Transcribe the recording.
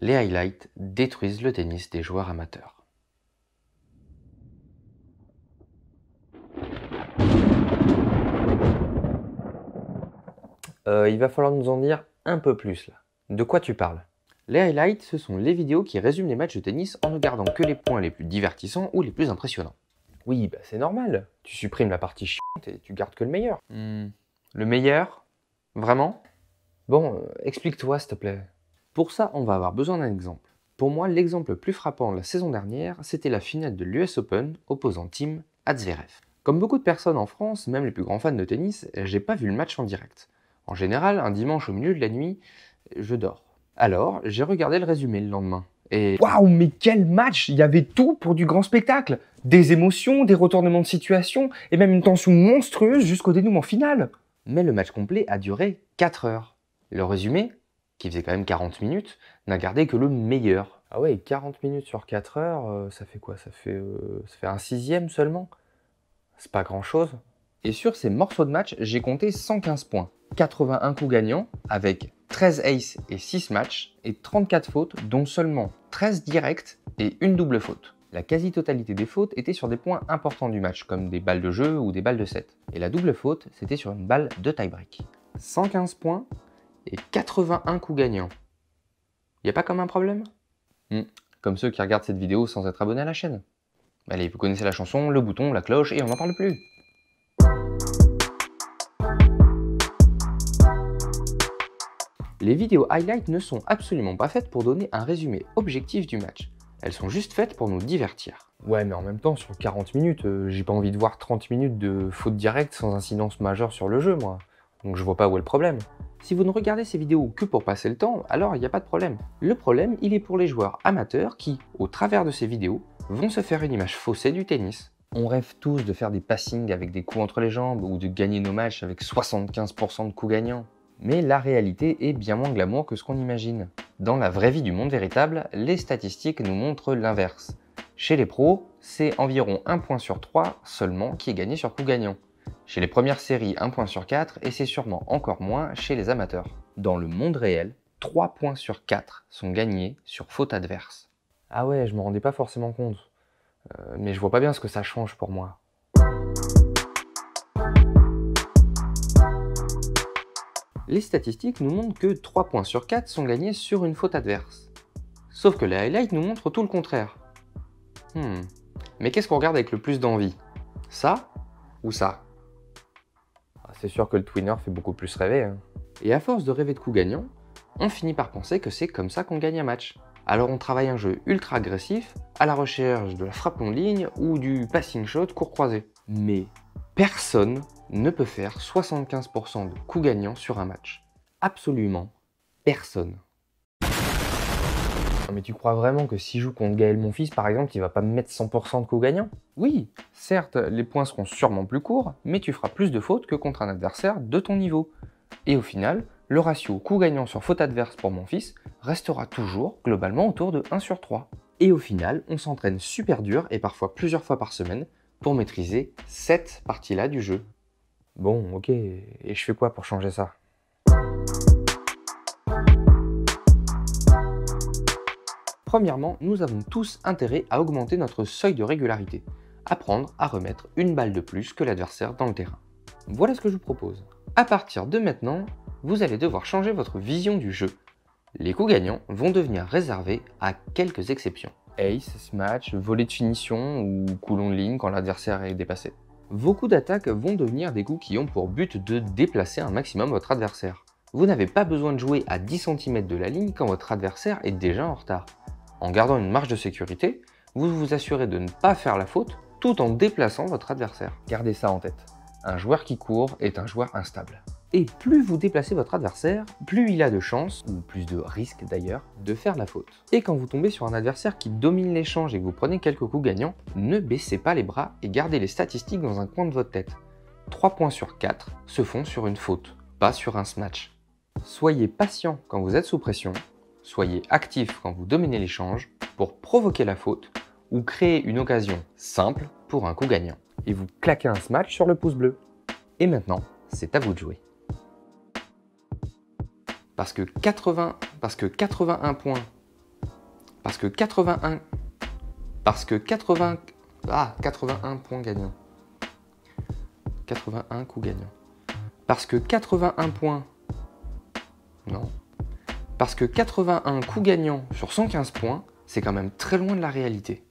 les highlights détruisent le tennis des joueurs amateurs. Il va falloir nous en dire un peu plus là. De quoi tu parles? Les highlights, ce sont les vidéos qui résument les matchs de tennis en ne gardant que les points les plus divertissants ou les plus impressionnants. Oui, bah c'est normal. Tu supprimes la partie chiante et tu gardes que le meilleur. Le meilleur? Vraiment? Bon, explique-toi s'il te plaît. Pour ça, on va avoir besoin d'un exemple. Pour moi, l'exemple le plus frappant de la saison dernière, c'était la finale de l'US Open opposant Thiem à Zverev. Comme beaucoup de personnes en France, même les plus grands fans de tennis, j'ai pas vu le match en direct. En général, un dimanche au milieu de la nuit, je dors. Alors, j'ai regardé le résumé le lendemain. Et waouh, mais quel match! Il y avait tout pour du grand spectacle! Des émotions, des retournements de situation, et même une tension monstrueuse jusqu'au dénouement final. Mais le match complet a duré 4 heures. Le résumé, qui faisait quand même 40 minutes, n'a gardé que le meilleur. Ah ouais, 40 minutes sur 4 heures, ça fait quoi? Ça fait un sixième seulement? C'est pas grand chose. Et sur ces morceaux de match, j'ai compté 115 points. 81 coups gagnants, avec 13 aces et 6 matchs, et 34 fautes, dont seulement 13 directs et une double faute. La quasi-totalité des fautes étaient sur des points importants du match, comme des balles de jeu ou des balles de set. Et la double faute, c'était sur une balle de tie-break. 115 points et 81 coups gagnants. Y a pas comme un problème? Comme ceux qui regardent cette vidéo sans être abonnés à la chaîne. Allez, vous connaissez la chanson, le bouton, la cloche, et on n'en parle plus. Les vidéos highlights ne sont absolument pas faites pour donner un résumé objectif du match. Elles sont juste faites pour nous divertir. Ouais, mais en même temps, sur 40 minutes, j'ai pas envie de voir 30 minutes de faute directe sans incidence majeure sur le jeu, moi. Donc je vois pas où est le problème. Si vous ne regardez ces vidéos que pour passer le temps, alors il n'y a pas de problème. Le problème, il est pour les joueurs amateurs qui, au travers de ces vidéos, vont se faire une image faussée du tennis. On rêve tous de faire des passings avec des coups entre les jambes ou de gagner nos matchs avec 75% de coups gagnants. Mais la réalité est bien moins glamour que ce qu'on imagine. Dans la vraie vie du monde véritable, les statistiques nous montrent l'inverse. Chez les pros, c'est environ 1 point sur 3 seulement qui est gagné sur coup gagnant. Chez les premières séries, 1 point sur 4 et c'est sûrement encore moins chez les amateurs. Dans le monde réel, 3 points sur 4 sont gagnés sur faute adverse. Ah ouais, je me rendais pas forcément compte. Mais je vois pas bien ce que ça change pour moi. Les statistiques nous montrent que 3 points sur 4 sont gagnés sur une faute adverse. Sauf que les highlights nous montrent tout le contraire. Mais qu'est-ce qu'on regarde avec le plus d'envie? Ça ou ça? C'est sûr que le twinner fait beaucoup plus rêver. Et à force de rêver de coups gagnants, on finit par penser que c'est comme ça qu'on gagne un match. Alors on travaille un jeu ultra agressif, à la recherche de la frappe longue ligne ou du passing shot court croisé. Mais personne ne peut faire 75% de coups gagnants sur un match. Absolument personne. Non mais tu crois vraiment que si je joue contre Gaël Monfils par exemple, il va pas me mettre 100% de coups gagnants? Oui, certes, les points seront sûrement plus courts, mais tu feras plus de fautes que contre un adversaire de ton niveau. Et au final, le ratio coup gagnant sur faute adverse pour Monfils restera toujours globalement autour de 1 sur 3. Et au final, on s'entraîne super dur et parfois plusieurs fois par semaine pour maîtriser cette partie-là du jeu. Bon, ok, et je fais quoi pour changer ça? Premièrement, nous avons tous intérêt à augmenter notre seuil de régularité, apprendre à remettre une balle de plus que l'adversaire dans le terrain. Voilà ce que je vous propose. À partir de maintenant, vous allez devoir changer votre vision du jeu. Les coups gagnants vont devenir réservés à quelques exceptions. Ace, smash, volley de finition ou coup long de ligne quand l'adversaire est dépassé. Vos coups d'attaque vont devenir des coups qui ont pour but de déplacer un maximum votre adversaire. Vous n'avez pas besoin de jouer à 10 cm de la ligne quand votre adversaire est déjà en retard. En gardant une marge de sécurité, vous vous assurez de ne pas faire la faute tout en déplaçant votre adversaire. Gardez ça en tête. Un joueur qui court est un joueur instable. Et plus vous déplacez votre adversaire, plus il a de chances, ou plus de risques d'ailleurs, de faire la faute. Et quand vous tombez sur un adversaire qui domine l'échange et que vous prenez quelques coups gagnants, ne baissez pas les bras et gardez les statistiques dans un coin de votre tête. 3 points sur 4 se font sur une faute, pas sur un smash. Soyez patient quand vous êtes sous pression, soyez actif quand vous dominez l'échange pour provoquer la faute ou créer une occasion simple pour un coup gagnant. Et vous claquez un smash sur le pouce bleu. Et maintenant, c'est à vous de jouer. Parce que 81 points Parce que 81... Parce que 80... Ah, 81 points gagnants. 81 coups gagnants. Parce que 81 points... Non. Parce que 81 coups gagnants sur 115 points, c'est quand même très loin de la réalité.